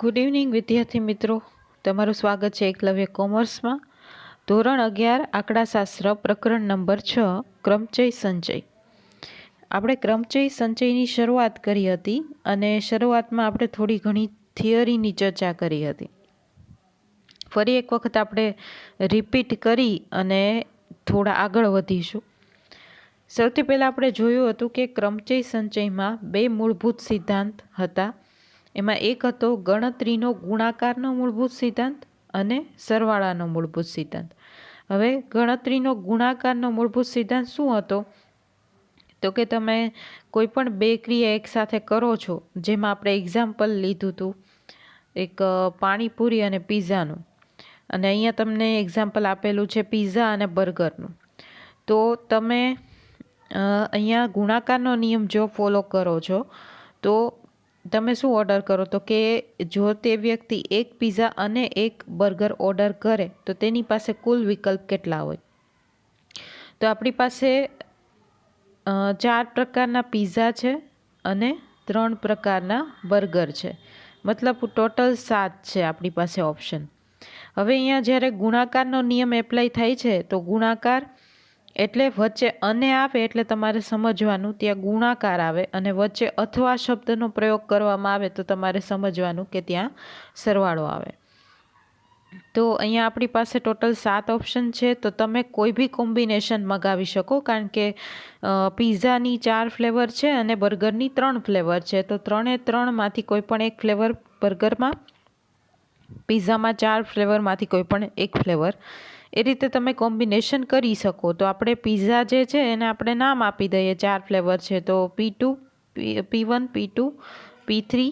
Good evening વિદ્યાર્થી મિત્રો, તમારું સ્વાગત છે એકલવ્ય કોમર્સમાં. ધોરણ 11 આંકડાશાસ્ત્ર પ્રકરણ નંબર 6 ક્રમચય સંચય. આપણે ક્રમચય સંચયની શરૂઆત કરી હતી અને શરૂઆતમાં આપણે થોડી ઘણી થિયરીની ચર્ચા કરી હતી. ફરી એક વખત આપણે રિપીટ કરી અને થોડા આગળ વધીશું. સૌથી પહેલાં આપણે જોયું હતું કે ક્રમચય સંચયમાં બે મૂળભૂત સિદ્ધાંત હતા. એમાં એક હતો ગણતરીનો ગુણાકારનો મૂળભૂત સિદ્ધાંત અને સરવાળાનો મૂળભૂત સિદ્ધાંત. હવે ગણતરીનો ગુણાકારનો મૂળભૂત સિદ્ધાંત શું હતો? તો કે તમે કોઈ પણ બે ક્રિયા એકસાથે કરો છો, જેમાં આપણે એક્ઝામ્પલ લીધું હતું એક પાણીપુરી અને પીઝાનું, અને અહીંયા તમને એક્ઝામ્પલ આપેલું છે પીઝા અને બર્ગરનું. તો તમે અહીંયા ગુણાકારનો નિયમ જો ફોલો કરો છો તો તમે શું ઓર્ડર કરો? તો કે જો તે વ્યક્તિ એક પીઝા અને એક બર્ગર ઓર્ડર કરે તો તેની પાસે કુલ વિકલ્પ કેટલા હોય? તો આપણી પાસે 4 પ્રકારના પીઝા છે અને 3 પ્રકારના બર્ગર છે, મતલબ ટોટલ 7 છે આપણી પાસે ઓપ્શન. હવે અહીંયા જ્યારે ગુણાકારનો નિયમ એપ્લાય થાય છે તો ગુણાકાર એટલે વચ્ચે અને આવે એટલે તમારે સમજવાનું ત્યાં ગુણાકાર આવે, અને વચ્ચે અથવા શબ્દનો પ્રયોગ કરવામાં આવે તો તમારે સમજવાનું કે ત્યાં સરવાળો આવે. તો અહીંયા આપણી પાસે ટોટલ 7 ઓપ્શન છે. તો તમે કોઈ બી કોમ્બિનેશન મંગાવી શકો, કારણ કે પીઝાની 4 ફ્લેવર છે અને બર્ગરની 3 ફ્લેવર છે. તો 3માંથી કોઈ પણ એક ફ્લેવર બર્ગરમાં, પીઝામાં 4 ફ્લેવરમાંથી કોઈ પણ એક ફ્લેવર, એ રીતે તમે કોમ્બિનેશન કરી શકો. તો આપણે પીઝા જે છે એને આપણે નામ આપી દઈએ, 4 ફ્લેવર છે તો P2, P1, P2, P3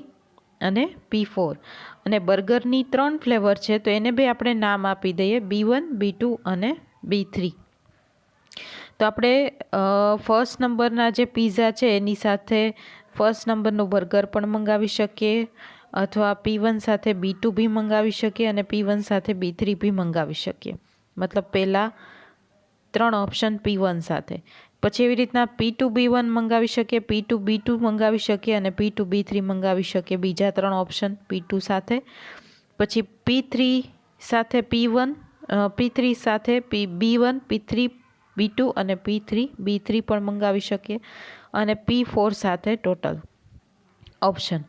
અને P4. અને બર્ગરની 3 ફ્લેવર છે તો એને બી આપણે નામ આપી દઈએ B1, B2 અને B3. તો આપણે ફર્સ્ટ નંબરના જે પીઝા છે એની સાથે ફર્સ્ટ નંબરનું બર્ગર પણ મંગાવી શકીએ, અથવા P1 સાથે B2 બી મંગાવી શકીએ અને P1 સાથે B3 બી મંગાવી શકીએ. મતલબ પહેલાં 3 ઓપ્શન P1 સાથે, પછી એવી રીતના P2 B1 મંગાવી શકીએ, P2 B2 મંગાવી શકીએ અને P2 B3 મંગાવી શકીએ, બીજા 3 ઓપ્શન P2 સાથે. પછી P3 સાથે P1, P3 સાથે B1, P3 B2 અને P3 B3 પણ મંગાવી શકીએ, અને P4 સાથે ટોટલ ઓપ્શન.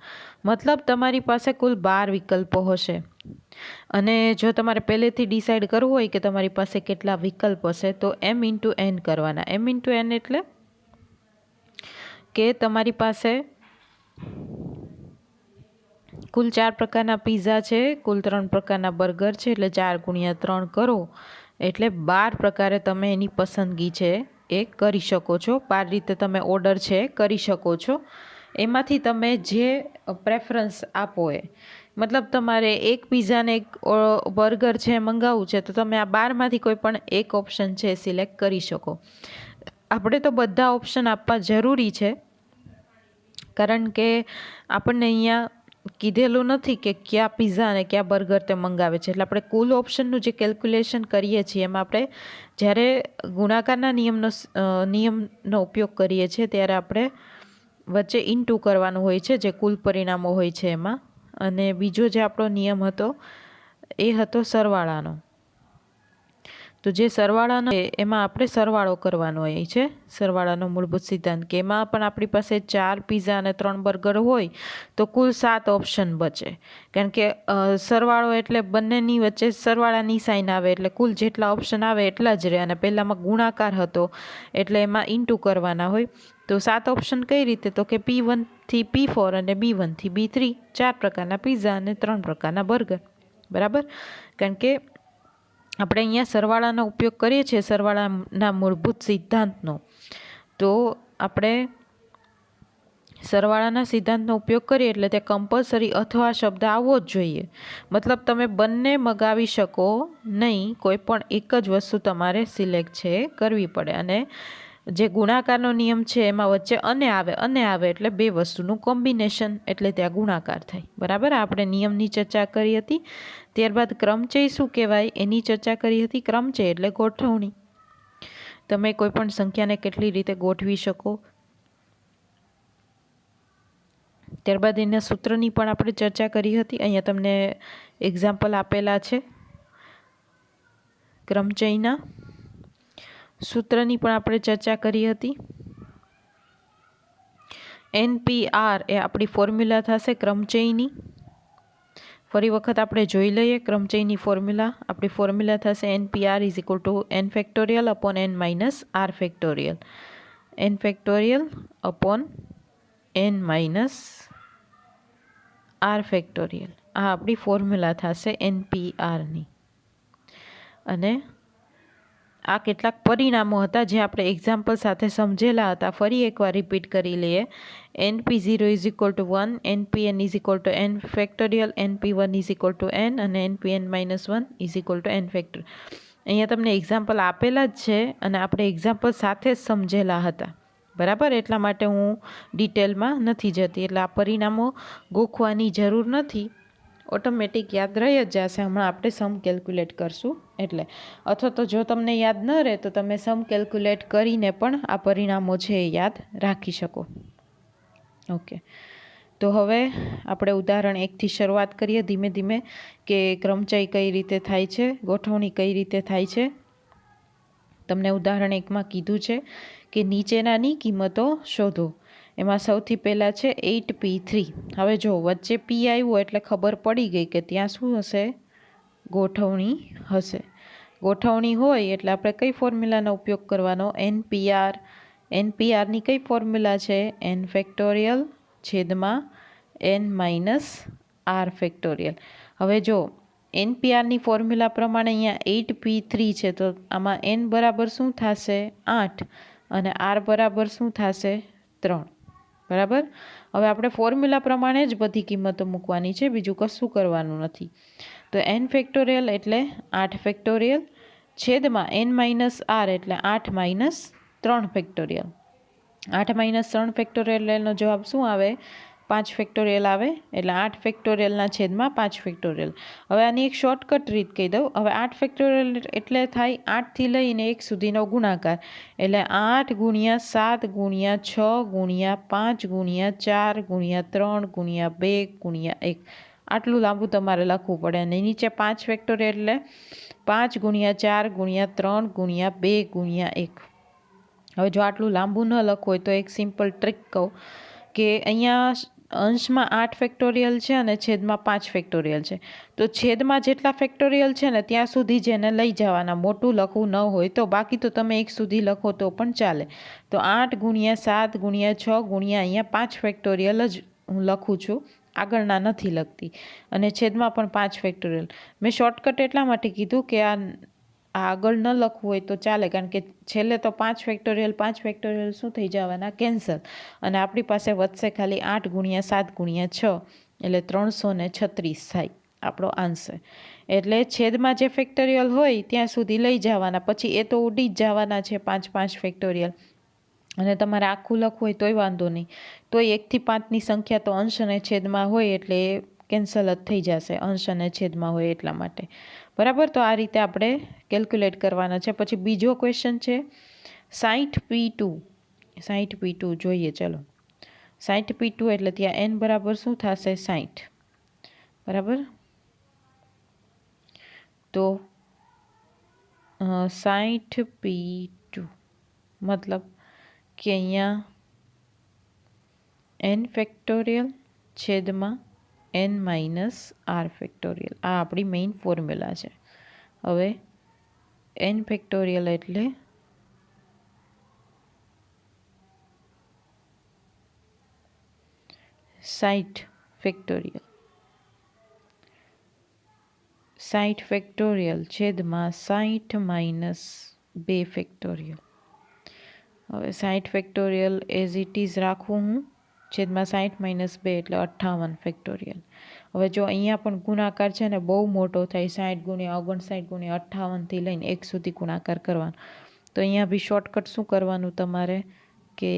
મતલબ તમારી પાસે કુલ 12 વિકલ્પો હશે. અને જો તમારે પહેલેથી ડિસાઇડ કરવું હોય કે તમારી પાસે કેટલા વિકલ્પ હશે તો m×n કરવાના. m×n એટલે કે તમારી પાસે કુલ 4 પ્રકારના પીઝા છે, કુલ 3 પ્રકારના બર્ગર છે, એટલે 4 × 3 કરો એટલે 12 પ્રકારે તમે એની પસંદગી છે એ કરી શકો છો. 12 રીતે તમે ઓર્ડર છે કરી શકો છો. એમાંથી તમે જે પ્રેફરન્સ આપો એ, મતલબ તમારે એક પીઝા ને એક બર્ગર છે મંગાવવું છે તો તમે આ 12માંથી કોઈ પણ એક ઓપ્શન છે સિલેક્ટ કરી શકો. આપણે તો બધા ઓપ્શન આપવા જરૂરી છે, કારણ કે આપણને અહીંયા કીધેલું નથી કે કયા પીઝા અને કયા બર્ગર તે મંગાવે છે. એટલે આપણે કુલ ઓપ્શનનું જે કેલ્ક્યુલેશન કરીએ છીએ એમાં આપણે જ્યારે ગુણાકારના નિયમનો ઉપયોગ કરીએ છીએ ત્યારે આપણે વચ્ચે ઇન્ટુ કરવાનું હોય છે, જે કુલ પરિણામો હોય છે એમાં. અને બીજો જે આપણો નિયમ હતો એ હતો સરવાળાનો. તો જે સરવાળાનો એમાં આપણે સરવાળો કરવાનો હોય છે, સરવાળાનો મૂળભૂત સિદ્ધાંત, કે એમાં પણ આપણી પાસે 4 પીઝા અને 3 બર્ગર હોય તો કુલ 7 ઓપ્શન બચે. કારણ કે સરવાળો એટલે બંનેની વચ્ચે સરવાળાની સાઇન આવે એટલે કુલ જેટલા ઓપ્શન આવે એટલા જ રહે, અને પહેલાંમાં ગુણાકાર હતો એટલે એમાં ઇન્ટુ કરવાના હોય. તો 7 ઓપ્શન કઈ રીતે? તો કે P1 થી P4 અને B1 થી B3, 4 પ્રકારના પીઝા અને 3 પ્રકારના બર્ગર. બરાબર? કારણ કે આપણે અહીંયા સરવાળાનો ઉપયોગ કરીએ છીએ, સરવાળાના મૂળભૂત સિદ્ધાંતનો. તો આપણે સરવાળાના સિદ્ધાંતનો ઉપયોગ કરીએ એટલે તે કમ્પલસરી અથવા શબ્દ આવવો જ જોઈએ. મતલબ તમે બંને મગાવી શકો નહીં, કોઈ પણ એક જ વસ્તુ તમારે સિલેક્ટ છે કરવી પડે. અને જે ગુણાકારનો નિયમ છે એમાં વચ્ચે અને આવે એટલે બે વસ્તુનું કોમ્બિનેશન, એટલે ત્યાં ગુણાકાર થાય. બરાબર? આપણે નિયમની ચર્ચા કરી હતી. ત્યારબાદ ક્રમચય શું કહેવાય એની ચર્ચા કરી હતી. ક્રમચય એટલે ગોઠવણી. તમે કોઈ પણ સંખ્યાને કેટલી રીતે ગોઠવી શકો ત્યારબાદ એના સૂત્રની પણ આપણે ચર્ચા કરી હતી. અહીંયા તમને એક્ઝામ્પલ આપેલા છે. ક્રમચયના સૂત્રની પણ આપણે ચર્ચા કરી હતી. NPR એ આપણી ફોર્મ્યુલા થશે ક્રમચયની. ફરી વખત આપણે જોઈ લઈએ ક્રમચયની ફોર્મ્યુલા. આપણી ફોર્મ્યુલા થશે NPR is equal to n factorial upon n minus r factorial. n factorial upon n minus r factorial. આ આપણી ફોર્મ્યુલા થશે NPRની. અને આ કેટલાક પરિણામો હતા જે આપણે એક્ઝામ્પલ સાથે સમજેલા હતા. ફરી એકવાર રિપીટ કરી લઈએ. NP0 is equal to 1, NPN is equal to n factorial, NP1 is equal to n અને NPN minus 1 is equal to n factorial. અહીંયા તમને એક્ઝામ્પલ આપેલા જ છે અને આપણે એક્ઝામ્પલ સાથે જ સમજેલા હતા. બરાબર, એટલા માટે હું ડિટેલમાં નથી જતી. એટલે આ પરિણામો ગોખવાની જરૂર નથી, ઓટોમેટિક યાદ રહી જ જશે. હમણાં આપણે સમ કેલ્ક્યુલેટ કરશું એટલે. અથવા તો જો તમને યાદ ન રહે તો તમે સમ કેલ્ક્યુલેટ કરીને પણ આ પરિણામો છે એ યાદ રાખી શકો. ઓકે, તો હવે આપણે ઉદાહરણ 1થી શરૂઆત કરીએ ધીમે ધીમે, કે ક્રમચય કઈ રીતે થાય છે, ગોઠવણી કઈ રીતે થાય છે. તમને ઉદાહરણ 1માં કીધું છે કે નીચેનાની કિંમતો શોધો. એમાં સૌથી પહેલાં છે 8P3. હવે જો વચ્ચે P આવ્યું એટલે ખબર પડી ગઈ કે ત્યાં શું હશે, ગોઠવણી હશે. ગોઠવણી હોય એટલે આપણે કઈ ફોર્મ્યુલાનો ઉપયોગ કરવાનો, NPR. NPRની કઈ ફોર્મ્યુલા છે, n ફેક્ટોરિયલ છેદમાં n માઇનસ r ફેક્ટોરિયલ. હવે જો NPRની ફોર્મ્યુલા પ્રમાણે અહીંયા 8P3 છે તો આમાં n બરાબર શું થશે, 8 અને r બરાબર શું થશે, 3. બરાબર. હવે આપણે ફોર્મ્યુલા પ્રમાણે જ બધી કિંમતો મૂકવાની છે, બીજું કશું કરવાનું નથી. તો n ફેક્ટોરિયલ એટલે 8 ફેક્ટોરિયલ છેદમાં n માઇનસ r એટલે 8 માઇનસ 3 ફેક્ટોરિયલ. 8 માઇનસ 3 ફેક્ટોરિયલ એનો જવાબ શું આવે, 5 ફેક્ટોરિયલ આવે. એટલે 8 ફેક્ટોરિયલના છેદમાં 5 ફેક્ટોરિયલ. હવે આની એક શોર્ટકટ રીત કહી દઉં. હવે 8 ફેક્ટોરિયલ એટલે થાય 8થી લઈને 1 સુધીનો ગુણાકાર. એટલે 8 ગુણ્યા 7 ગુણ્યા 6 ગુણ્યા 5 ગુણ્યા 4 ગુણ્યા 3 ગુણ્યા 2 ગુણ્યા 1. આટલું લાંબુ તમારે લખવું પડે. અને નીચે 5 ફેક્ટોરિયલ એટલે 5 ગુણ્યા 4 ગુણ્યા 3 ગુણ્યા 2 ગુણ્યા 1. હવે જો આટલું લાંબુ ન લખવું હોય તો એક સિમ્પલ ટ્રીક કહું કે અહીંયા અંશમાં 8 ફેક્ટોરિયલ છે અને છેદમાં 5 ફેક્ટોરિયલ છે. તો છેદમાં જેટલા ફેક્ટોરિયલ છે ને ત્યાં સુધી જ એને લઈ જવાના, મોટું લખવું ન હોય તો. બાકી તો તમે 1 સુધી લખો તો પણ ચાલે. તો 8 ગુણ્યા 7 ગુણ્યા 6 ગુણ્યા અહીંયા 5 ફેક્ટોરિયલ જ હું લખું છું, આગળના નથી લખતી. અને છેદમાં પણ 5 ફેક્ટોરિયલ. મેં શોર્ટકટ એટલા માટે કીધું કે આ આગળ ન લખવું હોય તો ચાલે, કારણ કે છેલ્લે તો 5 ફેક્ટોરિયલ શું થઈ જવાના, કેન્સલ. અને આપણી પાસે વધશે ખાલી 8 ગુણ્યા 7 ગુણ્યા 6 એટલે 336 થાય આપણો આન્સર. એટલે છેદમાં જે ફેક્ટોરિયલ હોય ત્યાં સુધી લઈ જવાના, પછી એ તો ઉડી જ જવાના છે 5 ફેક્ટોરિયલ. અને તમારે આખું લખવું હોય તોય વાંધો નહીં, તોય 1 થી 5ની સંખ્યા તો અંશ અને છેદમાં હોય એટલે કેન્સલ જ થઈ જશે, અંશ અને છેદમાં હોય એટલા માટે. બરાબર. તો આ રીતે આપણે કેલ્ક્યુલેટ કરવાના છે. પછી બીજો ક્વેશ્ચન છે 60P2. 60P2 જોઈએ. ચલો, 60P2 એટલે ત્યાં n બરાબર શું થશે, 60. બરાબર. તો 60P2 મતલબ કે અહીંયા n ફેક્ટોરિયલ છેદમાં n માઇનસ r ફેક્ટોરિયલ. આ આપણી મેઇન ફોર્મ્યુલા છે. હવે n ફેક્ટોરિયલ એટલે સાઠ ફેક્ટોરિયલ. 60 ફેક્ટોરિયલ છેદમાં 60 માઇનસ 2 ફેક્ટોરિયલ. હવે 60 ફેક્ટોરિયલ એઝ ઇટ ઇઝ રાખું હું, છેદમાં 60 માઇનસ 2 એટલે 58 ફેક્ટોરિયલ. હવે જો અહીંયા પણ ગુણાકાર છે ને બહુ મોટો થાય, 60 ગુણ્યા 59 ગુણ્યા 58થી લઈને 1 સુધી ગુણાકાર કરવાનો. તો અહીંયા બી શોર્ટકટ શું કરવાનું તમારે કે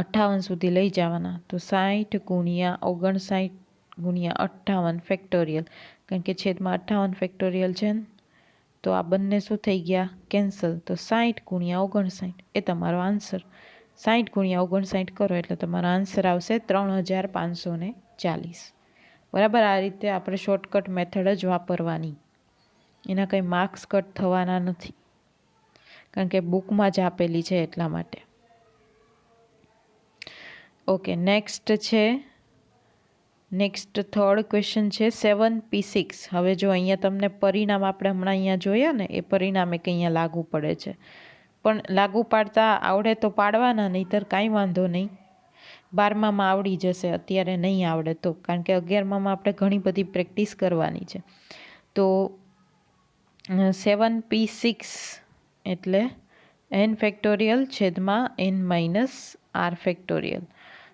58 સુધી લઈ જવાના. તો 60 ગુણ્યા 59 ગુણ્યા 58 ફેક્ટોરિયલ, કારણ કે છેદમાં 58 ફેક્ટોરિયલ છે ને, તો આ બંને શું થઈ ગયા, કેન્સલ. તો 60 ગુણ્યા 59 એ તમારો આન્સર. 60 ગુણ્યા 59 કરો એટલે તમારો આન્સર આવશે 3540. બરાબર, આ રીતે આપણે શોર્ટકટ મેથડ જ વાપરવાની, એના કંઈ માર્ક્સ કટ થવાના નથી, કારણ કે બુકમાં જ આપેલી છે એટલા માટે. ઓકે, નેક્સ્ટ થર્ડ ક્વેશ્ચન છે 7P6. હવે જો અહીંયા તમને પરિણામ આપણે હમણાં અહીંયા જોયા ને, એ પરિણામ એક અહીંયા લાગુ પડે છે, પણ લાગુ પાડતા આવડે તો પાડવાના, નહીંતર કાંઈ વાંધો નહીં, 12મામાં આવડી જશે, અત્યારે નહીં આવડે તો, કારણ કે 11મામાં આપણે ઘણી બધી પ્રેક્ટિસ કરવાની છે. તો 7P6 એટલે n ફેક્ટોરિયલ છેદમાં n માઇનસ r ફેક્ટોરિયલ.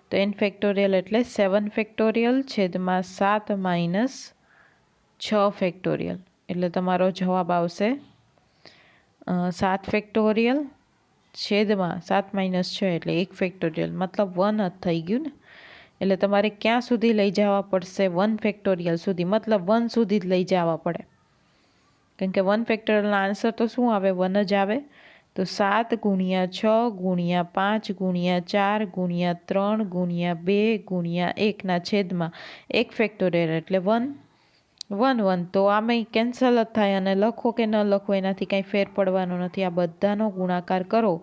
તો n ફેક્ટોરિયલ એટલે 7 ફેક્ટોરિયલ છેદમાં 7 માઇનસ 6 ફેક્ટોરિયલ, એટલે તમારો જવાબ આવશે 7 ફેક્ટોરિયલ છેદમાં 7 માઇનસ 6 એટલે 1 ફેક્ટોરિયલ, મતલબ 1 જ થઈ ગયું ને. એટલે તમારે ક્યાં સુધી લઈ જવા પડશે? 1 ફેક્ટોરિયલ સુધી, મતલબ 1 સુધી જ લઈ જવા પડે, કારણ કે 1 ફેક્ટોરિયલના આન્સર તો શું આવે? 1 જ આવે. તો 7 ગુણ્યા 6 ગુણ્યા 5 ગુણ્યા 4 ગુણ્યા 3 ગુણ્યા 2 ગુણ્યા 1 છેદમાં 1 ફેક્ટોરિયલ એટલે 1 1 1. તો આમાં કેન્સલ જ થાય, અને લખો કે ન લખો એનાથી કાંઈ ફેર પડવાનો નથી. આ બધાનો ગુણાકાર કરો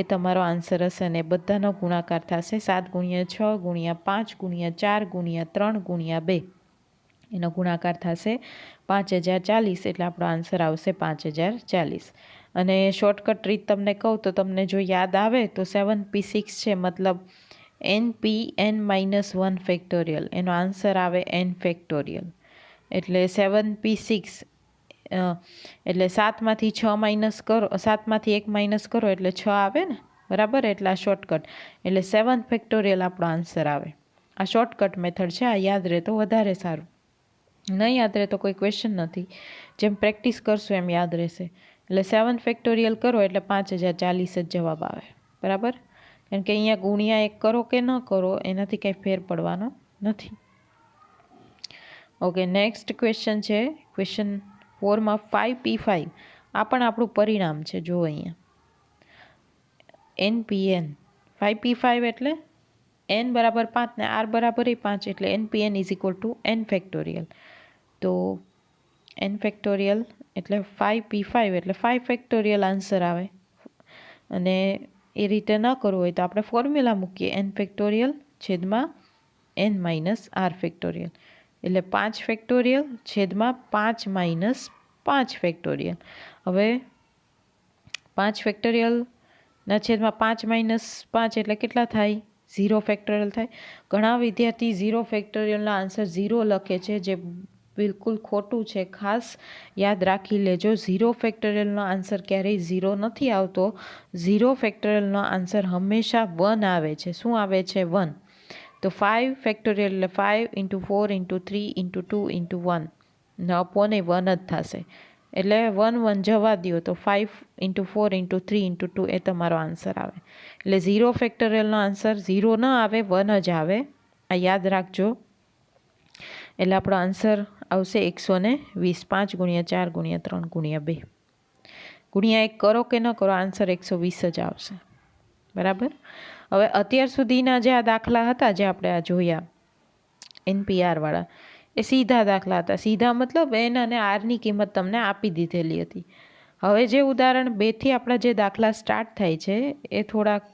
એ તમારો આન્સર હશે, ને બધાનો ગુણાકાર થશે 7 ગુણ્યા 6 ગુણ્યા 5 ગુણ્યા 4 ગુણ્યા 3 ગુણ્યા 2, એનો ગુણાકાર થશે 5040, એટલે આપણો આન્સર આવશે 5040. અને શોર્ટકટ રીત તમને કહું તો તમને જો યાદ આવે તો 7P6 છે, મતલબ nPn-1 ફેક્ટોરિયલ, એનો આન્સર આવે n ફેક્ટોરિયલ. એટલે 7P6 એટલે 7માંથી 6 માઇનસ કરો, 7માંથી 1 માઇનસ કરો એટલે 6 આવે ને, બરાબર. એટલે આ શોર્ટકટ, એટલે 7 ફેક્ટોરિયલ આપણો આન્સર આવે. આ શોર્ટકટ મેથડ છે, આ યાદ રહે તો વધારે સારું, નહીં યાદ રહે તો કોઈ ક્વેશ્ચન નથી, જેમ પ્રેક્ટિસ કરશું એમ યાદ રહેશે. એટલે 7 ફેક્ટોરિયલ કરો એટલે 5040 જ જવાબ આવે, બરાબર. કારણ કે અહીંયા ગુણ્યા 1 કરો કે ન કરો એનાથી કંઈ ફેર પડવાનો નથી. ઓકે, નેક્સ્ટ ક્વેશ્ચન છે ક્વેશ્ચન 4માં 5P5. આ પણ આપણું પરિણામ છે, જો અહીંયા nPn 5P5 એટલે n બરાબર 5 ને r બરાબર 5, એટલે nPn is equal to n factorial. તો n ફેક્ટોરિયલ એટલે 5P5 એટલે 5 ફેક્ટોરિયલ આન્સર આવે. અને એ રીતે ન કરવું હોય તો આપણે ફોર્મ્યુલા મૂકીએ, n ફેક્ટોરિયલ છેદમાં n માઇનસ r ફેક્ટોરિયલ, એટલે 5 ફેક્ટોરિયલ છેદમાં 5 માઇનસ 5 ફેક્ટોરિયલ. હવે 5 ફેક્ટોરિયલના છેદમાં 5 માઇનસ 5 એટલે કેટલા થાય? 0 ફેક્ટોરિયલ થાય. ઘણા વિદ્યાર્થી 0 ફેક્ટોરિયલના આન્સર 0 લખે છે, જે બિલકુલ ખોટું છે. ખાસ યાદ રાખી લેજો, 0 ફેક્ટોરિયલનો આન્સર ક્યારેય 0 નથી આવતો. 0 ફેક્ટોરિયલનો આન્સર હંમેશા 1 આવે છે. શું આવે છે? 1. તો 5 ફેક્ટોરિયલ એટલે 5 × 4 × 3 × 2 × 1 ને અપોન એ 1 જ થશે, એટલે 1 1 જવા દો, તો 5 × 4 × 3 × 2 એ તમારો આન્સર આવે. એટલે 0 ફેક્ટોરિયલનો આન્સર 0 ન આવે, 1 જ આવે, આ યાદ રાખજો. એટલે આપણો આન્સર આવશે 120. 5 × 4 × 3 × 2 ગુણ્યા 1 કરો કે ન કરો, આન્સર 120 જ આવશે, બરાબર. હવે અત્યાર સુધીના જે આ દાખલા હતા, જે આપણે આ જોયા NPR વાળા, એ સીધા દાખલા હતા. સીધા મતલબ n અને rની કિંમત તમને આપી દીધેલી હતી. હવે જે ઉદાહરણ 2થી આપણા જે દાખલા સ્ટાર્ટ થાય છે એ થોડાક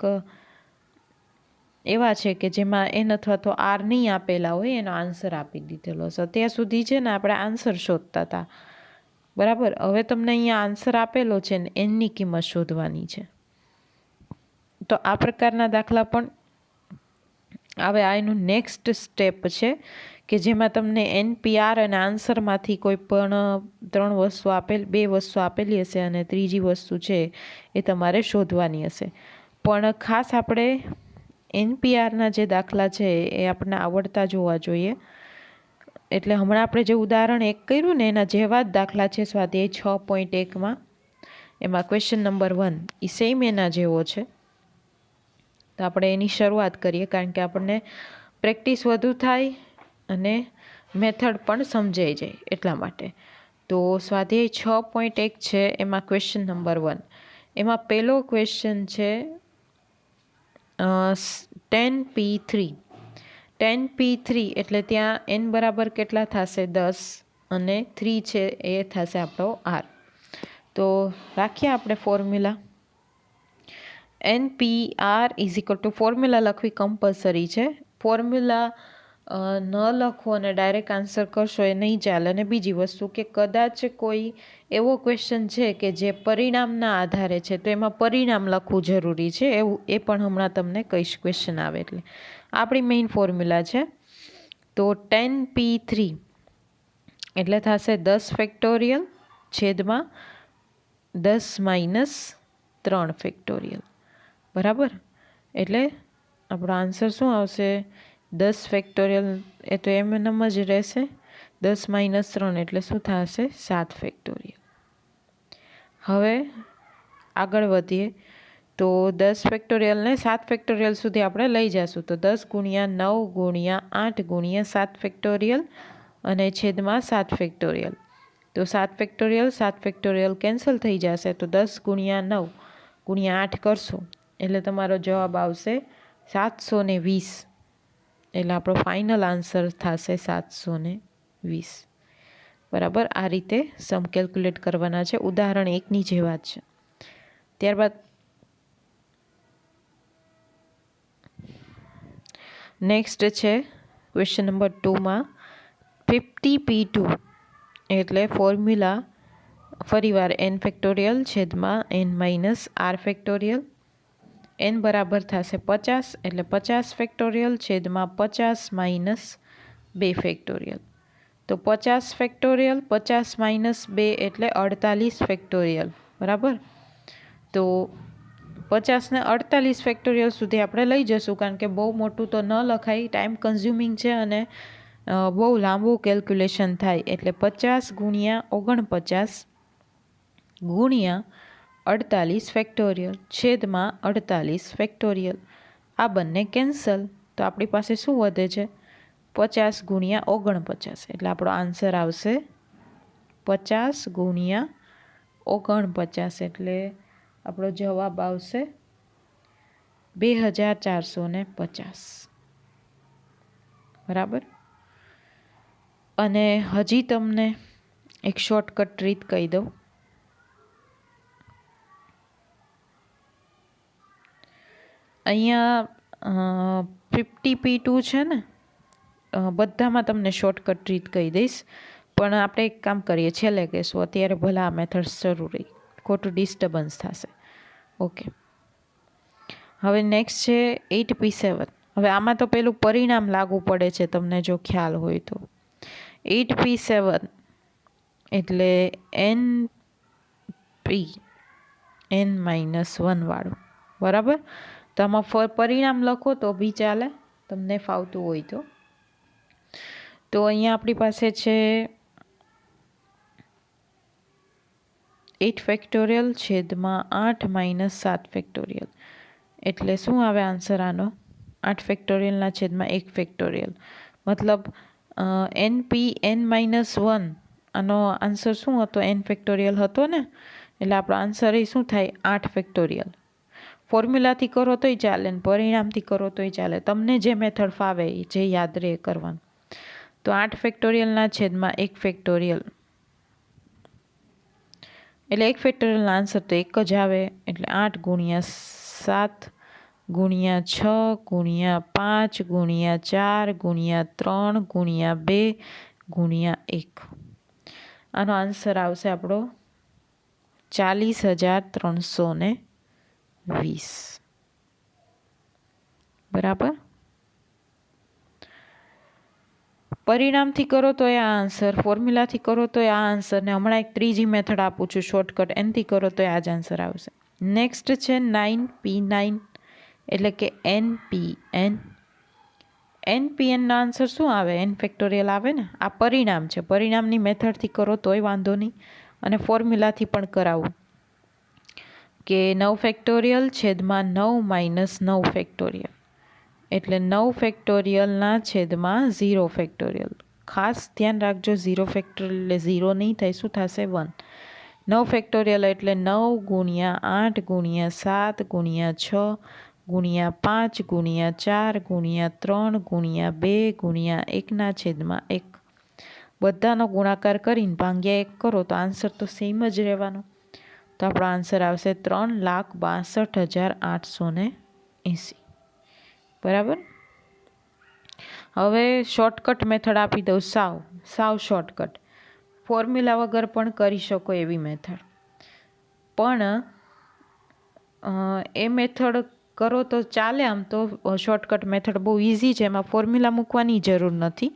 એવા છે કે જેમાં n અથવા તો r નહીં આપેલા હોય, એનો આન્સર આપી દીધેલો હશે. અત્યાર સુધી છે ને આપણે આન્સર શોધતા હતા, બરાબર. હવે તમને અહીંયા આન્સર આપેલો છે ને nની કિંમત શોધવાની છે. તો આ પ્રકારના દાખલા પણ હવે આ એનું નેક્સ્ટ સ્ટેપ છે કે જેમાં તમને NPR અને આન્સરમાંથી કોઈ પણ 2 વસ્તુ આપેલી હશે અને ત્રીજી વસ્તુ છે એ તમારે શોધવાની હશે. પણ ખાસ આપણે NPRના જે દાખલા છે એ આપણને આવડતા જોવા જોઈએ. એટલે હમણાં આપણે જે ઉદાહરણ 1 કર્યું ને એના જેવા જ દાખલા છે સ્વાધ્યાય 6.1માં. એમાં ક્વેશ્ચન નંબર 1 એ સેમ એના જેવો છે. તો આપણે એની શરૂઆત કરીએ, કારણ કે આપણને પ્રેક્ટિસ વધુ થાય અને મેથડ પણ સમજાઈ જાય એટલા માટે. તો સ્વાધ્યાય 6.1 છે, એમાં ક્વેશ્ચન નંબર 1, એમાં પહેલો ક્વેશ્ચન છે 10p3 10p3 એટલે ત્યાં n બરાબર કેટલા થશે 10 અને 3 છે એ થશે આપણો r. તો રાખીએ આપણે formula NPR is equal to formula લખવી કમ્પલસરી છે. ફોર્મ્યુલા ન લખો અને ડાયરેક્ટ આન્સર કરશો એ નહીં ચાલે. અને બીજી વસ્તુ કે કદાચ કોઈ એવો ક્વેશ્ચન છે કે જે પરિણામના આધારે છે તો એમાં પરિણામ લખવું જરૂરી છે. એવું એ પણ હમણાં તમને કહીશ ક્વેશ્ચન આવે એટલે. આપણી મેઇન ફોર્મ્યુલા છે તો 10p3 એટલે થશે 10 ફેક્ટોરિયલ છેદમાં 10 - 3 ફેક્ટોરિયલ. બરાબર, એટલે આપણો આન્સર શું આવશે 10 ફેક્ટોરિયલ એ તો એમ જ રહેશે. 10 - 3 એટલે શું થશે 7 ફેક્ટોરિયલ. હવે આગળ વધીએ તો 10 ફેક્ટોરિયલને 7 ફેક્ટોરિયલ સુધી આપણે લઈ જઈશું. તો 10 × 9 × 8 × 7 ફેક્ટોરિયલ અને છેદમાં 7 ફેક્ટોરિયલ. તો 7 ફેક્ટોરિયલ 7 ફેક્ટોરિયલ કેન્સલ થઈ જશે. તો 10 × 9 × 8 કરશો એટલે તમારો જવાબ આવશે 720. એટલે આપણો ફાઇનલ આન્સર થશે 720. બરાબર, આ રીતે સમ કેલ્ક્યુલેટ કરવાના છે. ઉદાહરણ 1ની જેવા જ છે. ત્યારબાદ નેક્સ્ટ છે ક્વેશ્ચન નંબર 2માં 50p2 એટલે ફોર્મ્યુલા ફરીવાર n ફેક્ટોરિયલ છેદમાં n - r ફેક્ટોરિયલ. n બરાબર થશે 50 એટલે 50 ફેક્ટોરિયલ છેદમાં 50 - 2 ફેક્ટોરિયલ. તો 50 ફેક્ટોરિયલ 50 - 2 એટલે 48 ફેક્ટોરિયલ. બરાબર, તો 50 ને 48 ફેક્ટોરિયલ સુધી આપણે લઈ જશું કારણ કે બહુ મોટું તો ન લખાય, ટાઈમ કન્ઝ્યુમિંગ છે અને બહુ લાંબુ કેલ્ક્યુલેશન થાય. એટલે 50 × 49 × 48 ફેક્ટોરિયલ છેદમાં 48 ફેક્ટોરિયલ. આ બંને કેન્સલ. તો આપણી પાસે શું વધે છે 50 × 49. એટલે આપણો આન્સર આવશે 50 × 49 એટલે આપણો જવાબ આવશે 2450. બરાબર, અને હજી તમને એક શોર્ટકટ રીત કહી દઉં. અહીંયા 50p2 છે ને, બધામાં તમને શોર્ટકટ રીત કહી દઈશ, પણ આપણે એક કામ કરીએ છેલ્લે કહેશું. અત્યારે ભલે આ મેથડ શરૂ રહી, ખોટું ડિસ્ટર્બન્સ થશે. ઓકે, હવે નેક્સ્ટ છે 8p7. હવે આમાં તો પેલું પરિણામ લાગુ પડે છે તમને જો ખ્યાલ હોય તો. 8p7 એટલે np n-1 વાળું. બરાબર, તો આમાં પરિણામ લખો તો બી ચાલે તમને ફાવતું હોય તો. તો અહીંયા આપણી પાસે છે 8 ફેક્ટોરિયલ છેદમાં 8 - 7 ફેક્ટોરિયલ. એટલે શું આવે આન્સર આનો 8 ફેક્ટોરિયલના છેદમાં 1 ફેક્ટોરિયલ. મતલબ np n-1 આનો આન્સર શું હતો n ફેક્ટોરિયલ હતો ને. એટલે આપણો આન્સર એ શું થાય 8 ફેક્ટોરિયલ. ફોર્મ્યુલાથી કરો તોય ચાલે ને પરિણામથી કરો તોય ચાલે, તમને જે મેથડ ફાવે જે યાદ રહે કરવાનું. તો 8 ફેક્ટોરિયલના છેદમાં 1 ફેક્ટોરિયલ એટલે 1 ફેક્ટોરિયલના આન્સર તો એક જ આવે. એટલે 8 × 7 × 6 × 5 × 4 × 3 × 2 × 1. આનો આન્સર આવશે આપણો 40,320. બરાબર, પરિણામથી કરો તો આ આન્સર, ફોર્મ્યુલાથી કરો તો આ આન્સર, ને હમણાં એક ત્રીજી મેથડ આપું છું શોર્ટકટ, એનથી કરો તો આ જ આન્સર આવશે. નેક્સ્ટ છે 9p9 એટલે કે npn. npnનો આન્સર શું આવે n ફેક્ટોરિયલ આવે ને. આ પરિણામ છે, પરિણામની મેથડથી કરો તોય વાંધો નહીં અને ફોર્મ્યુલાથી પણ કરાવું કે 9 ફેક્ટોરિયલ છેદમાં 9 - 9 ફેક્ટોરિયલ. એટલે 9 ફેક્ટોરિયલના છેદમાં 0 ફેક્ટોરિયલ. ખાસ ધ્યાન રાખજો 0 ફેક્ટોરિયલ એટલે 0 નહીં થાય, શું થશે 1. 9 ફેક્ટોરિયલ એટલે 9 × 8 × 7 × 6 ગુણ્યા 5 ગુણ્યા 4 ગુણ્યા 3 ગુણ્યા 2 ગુણ્યા 1/1 બધાનો ગુણાકાર કરીને ભાગ્યા 1 કરો તો આન્સર તો સેમ જ રહેવાનો. તો આપણો આન્સર આવશે 3,62,880. બરાબર. હવે શોર્ટકટ મેથડ આપી દઉં. સાવ શોર્ટકટ, ફોર્મ્યુલા વગર પણ કરી શકો એવી મેથડ. પણ એ મેથડ કરો તો ચાલે. આમ તો શોર્ટકટ મેથડ બહુ ઇઝી છે, એમાં ફોર્મ્યુલા મૂકવાની જરૂર નથી.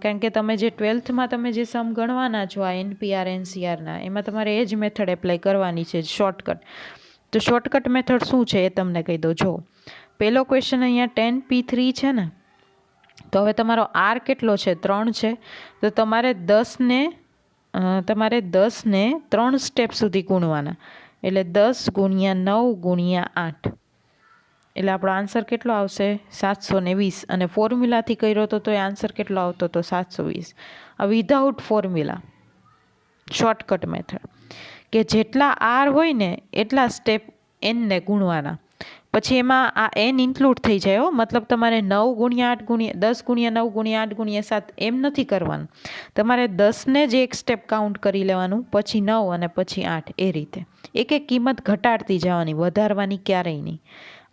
કારણ કે તમે જે 12થમાં તમે જે સમ ગણવાના છો આ NPR NCRના, એમાં તમારે એ જ મેથડ એપ્લાય કરવાની છે, શોર્ટકટ. તો શોર્ટકટ મેથડ શું છે એ તમને કહી દઉં. જો પહેલો ક્વેશ્ચન અહીંયા 10p3 છે ને, તો હવે તમારો R કેટલો છે? 3 છે. તો તમારે 10ને 3 સ્ટેપ સુધી ગુણવાના. એટલે 10 ગુણ્યા 9 ગુણ્યા 8, એટલે આપણો આન્સર કેટલો આવશે? 720. અને ફોર્મ્યુલાથી કર્યો તો એ આન્સર કેટલો આવતો હતો? 720. આ વિધાઉટ ફોર્મ્યુલા શોર્ટકટ મેથડ, કે જેટલા R હોય ને એટલા સ્ટેપ Nને ગુણવાના. પછી એમાં આ N ઇન્ક્લુડ થઈ જાય. મતલબ તમારે 9 ગુણ્યા 8 ગુણ્યા 10 ગુણ્યા 9 ગુણ્યા 8 ગુણ્યા 7 એમ નથી કરવાનું. તમારે 10ને જ એક સ્ટેપ કાઉન્ટ કરી લેવાનું, પછી 9 અને પછી 8, એ રીતે એક એક કિંમત ઘટાડતી જવાની, વધારવાની ક્યારેય નહીં.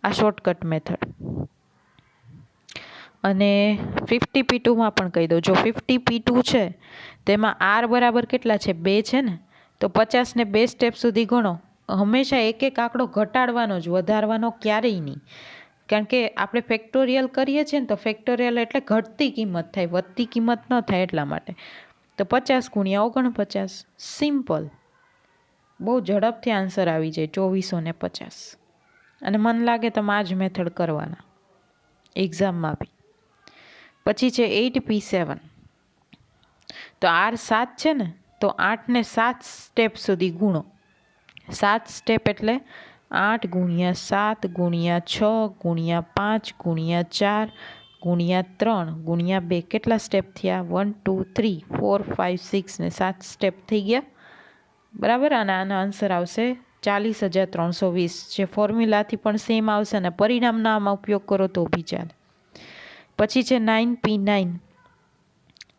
આ શોર્ટકટ મેથડ. અને 50p2માં પણ કહી દઉં. જો 50p2 છે તેમાં R બરાબર કેટલા છે? 2 છે ને. તો 50ને 2 સ્ટેપ સુધી ગણો. હંમેશા એક એક આંકડો ઘટાડવાનો જ, વધારવાનો ક્યારેય નહીં. કારણ કે આપણે ફેક્ટોરિયલ કરીએ છીએ ને, તો ફેક્ટોરિયલ એટલે ઘટતી કિંમત થાય, વધતી કિંમત ન થાય, એટલા માટે. તો 50 ગુણ્યા 49, સિમ્પલ. બહુ ઝડપથી આન્સર આવી જાય, 2450. અને મન લાગે તો આ જ મેથડ કરવાના એક્ઝામમાં બી. પછી છે 8p7. તો R 7 છે ને, તો 8ને 7 સ્ટેપ સુધી ગુણો. 7 સ્ટેપ એટલે 8 ગુણ્યા 7 ગુણ્યા 6 ગુણ્યા 5 ગુણ્યા 4 ગુણ્યા 3 ગુણ્યા 2. કેટલા સ્ટેપ થયા? 1 2 3 4 5 6 ને 7 સ્ટેપ થઈ ગયા. બરાબર. અને આનો આન્સર આવશે 40,320. જે ફોર્મ્યુલાથી પણ સેમ આવશે અને પરિણામનો આમાં ઉપયોગ કરો તો બી ચાલે. પછી છે 9p9.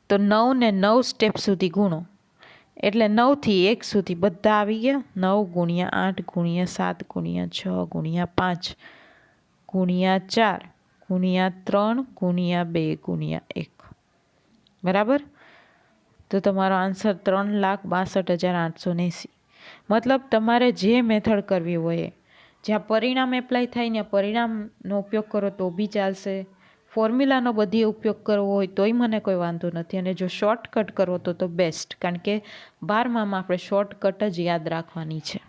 તો 9 ને 9 સ્ટેપ સુધી ગુણો. એટલે 9થી 1 સુધી બધા આવી ગયા. 9 ગુણ્યા 8 ગુણ્યા 7 ગુણ્યા 6 ગુણ્યા 5 ગુણ્યા 4 ગુણ્યા 3 ગુણ્યા 2 ગુણ્યા 1. બરાબર. તો તમારો આન્સર 3,62,880. મતલબ તમારે જે મેથડ કરવી હોય, જ્યાં પરિણામ એપ્લાય થાય ને પરિણામનો ઉપયોગ કરો તો બી ચાલશે. ફોર્મ્યુલાનો બધી ઉપયોગ કરવો હોય તોય મને કોઈ વાંધો નથી. અને જો શોર્ટકટ કરવો તો બેસ્ટ. કારણ કે 12મામાં આપણે શોર્ટકટ જ યાદ રાખવાની છે.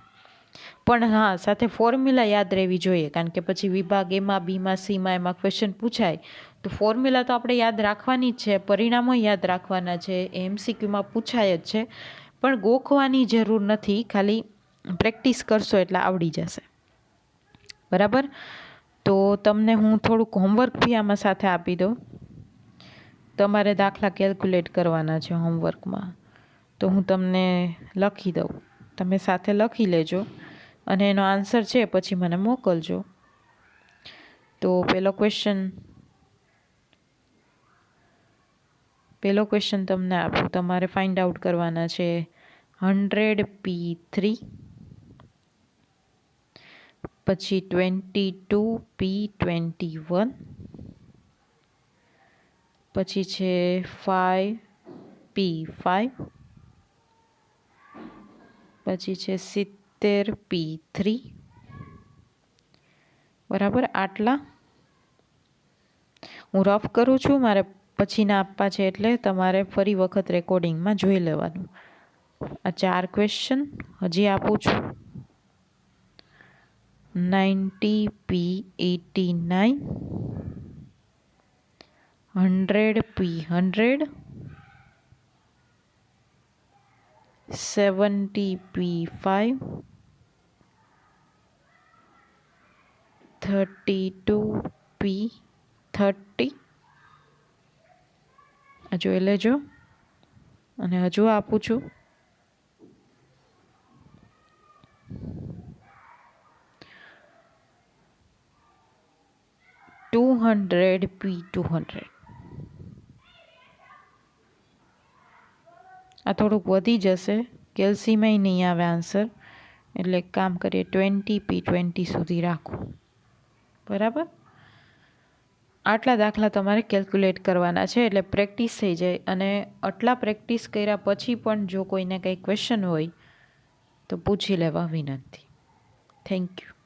પણ હા, સાથે ફોર્મ્યુલા યાદ રહેવી જોઈએ. કારણ કે પછી વિભાગ એમાં, બીમાં, સીમાં એમાં ક્વેશ્ચન પૂછાય તો ફોર્મ્યુલા તો આપણે યાદ રાખવાની જ છે, પરિણામો યાદ રાખવાના છે, MCQમાં પૂછાય જ છે. પણ ગોખવાની જરૂર નથી, ખાલી પ્રેક્ટિસ કરશો એટલે આવડી જશે. બરાબર. તો તમને હું થોડુંક હોમવર્ક બી આમાં સાથે આપી દઉં. તમારે દાખલા કેલ્ક્યુલેટ કરવાના છે હોમવર્કમાં, તો હું તમને લખી દઉં, તમે સાથે લખી લેજો અને એનો આન્સર છે પછી મને મોકલજો. તો પહેલો ક્વેશ્ચન તમને આપું. તમારે ફાઇન્ડ આઉટ કરવાના છે 100p3, પછી 22p21, પછી છે 5p5, પછી છે 70p3. બરાબર. આટલા હું રફ કરું છું, મારે પછીના આપવા છે એટલે તમારે ફરી વખત રેકોર્ડિંગમાં જોઈ લેવાનું. આ 4 ક્વેશ્ચન હજી આપું છું. 90p89, 100p100, 70p5, 32p30. જોઈ લેજો. અને હજુ આપું છું. 200 P200. આ થોડુંક વધી જશે, કેલ્સીમાં નહીં આવે આન્સર, એટલે એક કામ કરીએ 20 P20 સુધી રાખો. બરાબર. આટલા દાખલા તમારે કેલ્ક્યુલેટ કરવાના છે, એટલે પ્રેક્ટિસ થઈ જાય. અને આટલા પ્રેક્ટિસ કર્યા પછી પણ જો કોઈને કંઈ ક્વેશ્ચન હોય તો પૂછી લેવા વિનંતી. Thank you.